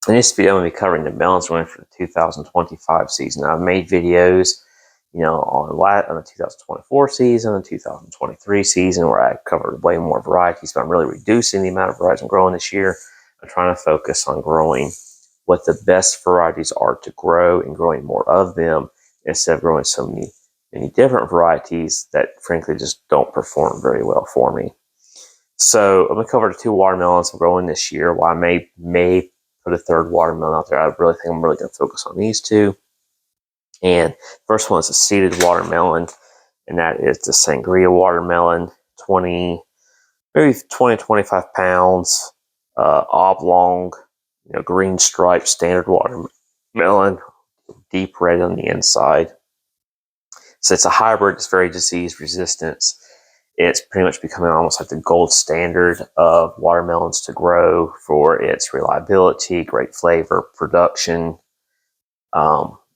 In this video, I'm going to be covering the melons running for the 2025 season. I've made videos, on the 2024 season and 2023 season where I covered way more varieties, but I'm really reducing the amount of varieties I'm growing this year. I'm trying to focus on growing what the best varieties are to grow and growing more of them instead of growing so many different varieties that frankly just don't perform very well for me. So I'm going to cover the 2 watermelons I'm growing this year. While I may put a 3rd watermelon out there, I really think I'm really going to focus on these 2. And first one is a seeded watermelon, and that is the Sangria watermelon, maybe 20 to 25 pounds, oblong, green striped standard watermelon, deep red on the inside. So it's a hybrid. It's very disease resistant. It's pretty much becoming almost like the gold standard of watermelons to grow for its reliability, great flavor, production.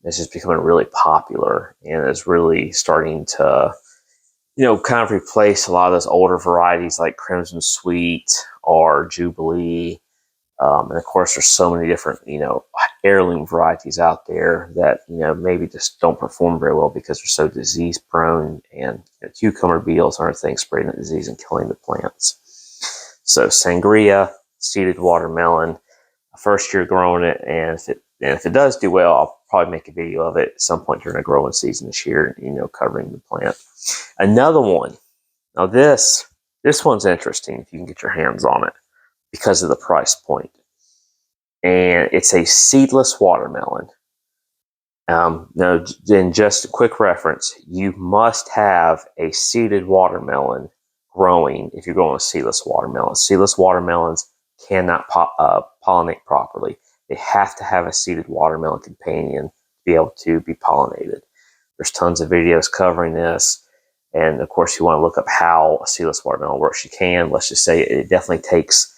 It's just becoming really popular and is really starting to, kind of replace a lot of those older varieties like Crimson Sweet or Jubilee. And of course, there's so many different, heirloom varieties out there that, maybe just don't perform very well because they're so disease prone, and cucumber beetles and other things spreading the disease and killing the plants. So Sangria, seeded watermelon, first year growing it, and if it does do well, I'll probably make a video of it at some point during the growing season this year, covering the plant. Another one. Now this one's interesting if you can get your hands on it because of the price point. And it's a seedless watermelon. Now, then just a quick reference, you must have a seeded watermelon growing if you're growing a seedless watermelon. Seedless watermelons cannot pollinate properly. They have to have a seeded watermelon companion to be able to be pollinated. There's tons of videos covering this. And of course, you want to look up how a seedless watermelon works. You can. Let's just say it definitely takes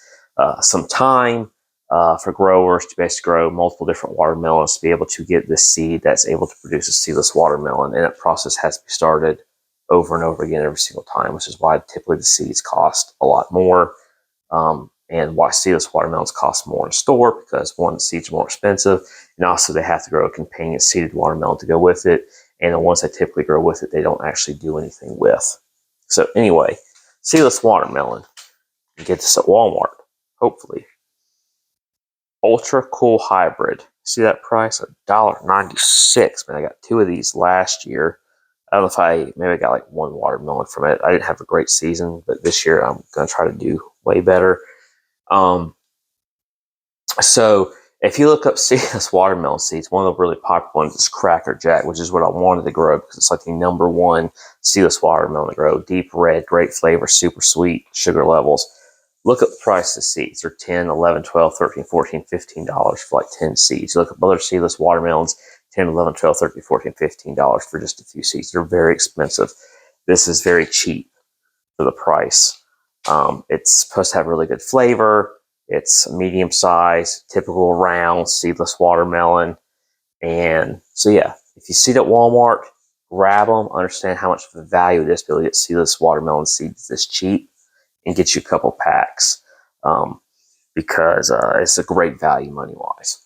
some time for growers to basically grow multiple different watermelons to be able to get this seed that's able to produce a seedless watermelon. And that process has to be started over and over again every single time, which is why typically the seeds cost a lot more. And why seedless watermelons cost more in store, because one, the seeds are more expensive, and also they have to grow a companion seeded watermelon to go with it. And the ones that typically grow with it, they don't actually do anything with. So anyway, seedless watermelon. You get this at Walmart, hopefully. Ultra Cool Hybrid. See that price? $1.96. Man, I got 2 of these last year. I don't know if maybe I got like 1 watermelon from it. I didn't have a great season, but this year I'm going to try to do way better. So if you look up seedless watermelon seeds, one of the really popular ones is Cracker Jack, which is what I wanted to grow because it's like the #1 seedless watermelon to grow. Deep red, great flavor, super sweet, sugar levels. Look up the price of seeds. They're $10, $11, $12, $13, $14, $15 for like 10 seeds. You look up other seedless watermelons, $10, $11, $12, $13, $14, $15 for just a few seeds. They're very expensive. This is very cheap for the price. It's supposed to have really good flavor. It's medium size, typical round seedless watermelon. And so, yeah, if you see it at Walmart, grab them, understand how much of the value it is to be able to get seedless watermelon seeds this cheap, and get you a couple packs because it's a great value money-wise.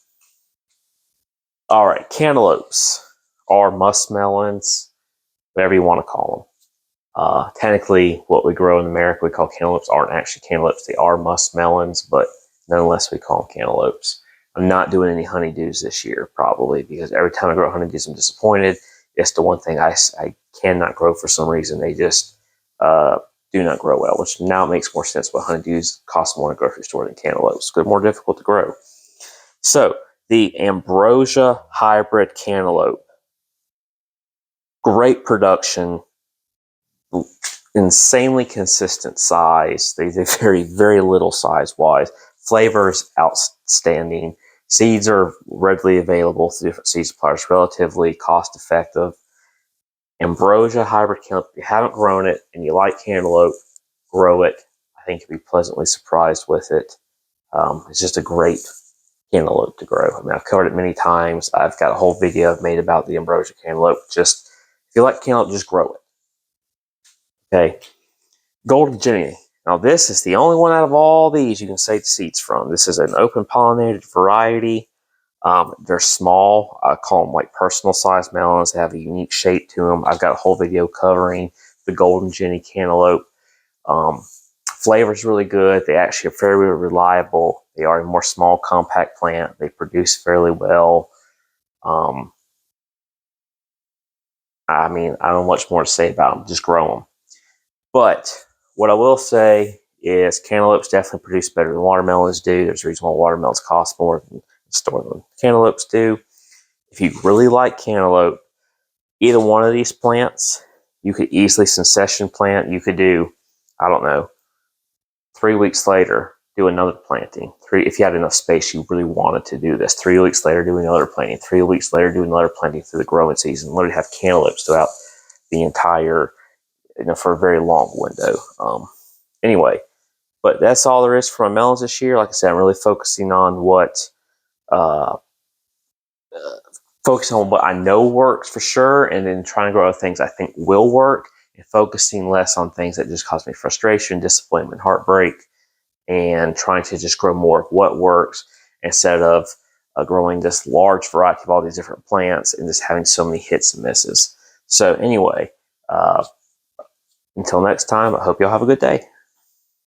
All right, cantaloupes or muskmelons, whatever you want to call them. Technically, what we grow in America we call cantaloupes aren't actually cantaloupes. They are muskmelons, but nonetheless we call them cantaloupes. I'm not doing any honeydews this year, probably, because every time I grow honeydews, I'm disappointed. It's the one thing I cannot grow for some reason. They just do not grow well, which now makes more sense. But honeydews cost more in a grocery store than cantaloupes. They're more difficult to grow. So the Ambrosia hybrid cantaloupe, great production, insanely consistent size. They vary very little size-wise. Flavors outstanding. Seeds are readily available through different seed suppliers, relatively cost-effective. Ambrosia hybrid cantaloupe. If you haven't grown it and you like cantaloupe, grow it. I think you'll be pleasantly surprised with it. It's just a great cantaloupe to grow. I mean, I've covered it many times. I've got a whole video I've made about the Ambrosia cantaloupe. Just if you like cantaloupe, just grow it. Okay, Golden Jenny. Now this is the only one out of all these you can save the seeds from. This is an open pollinated variety. They're small. I call them like personal size melons. They have a unique shape to them. I've got a whole video covering the Golden Jenny cantaloupe. Flavor's really good. They actually are fairly reliable. They are a more small, compact plant. They produce fairly well. I mean, I don't know much more to say about them. Just grow them. But what I will say is cantaloupes definitely produce better than watermelons do. There's a reason why watermelons cost more than the store than cantaloupes do. If you really like cantaloupe, either one of these plants, you could easily succession plant. You could do, I don't know, 3 weeks later, do another planting. If you had enough space, you really wanted to do this. 3 weeks later, do another planting. 3 weeks later, do another planting through the growing season. Literally have cantaloupes throughout the entire, for a very long window. Anyway, but that's all there is for my melons this year. Like I said, I'm really focusing on what I know works for sure, and then trying to grow other things I think will work, and focusing less on things that just cause me frustration, disappointment, heartbreak, and trying to just grow more of what works instead of growing this large variety of all these different plants and just having so many hits and misses. So anyway, until next time, I hope y'all have a good day.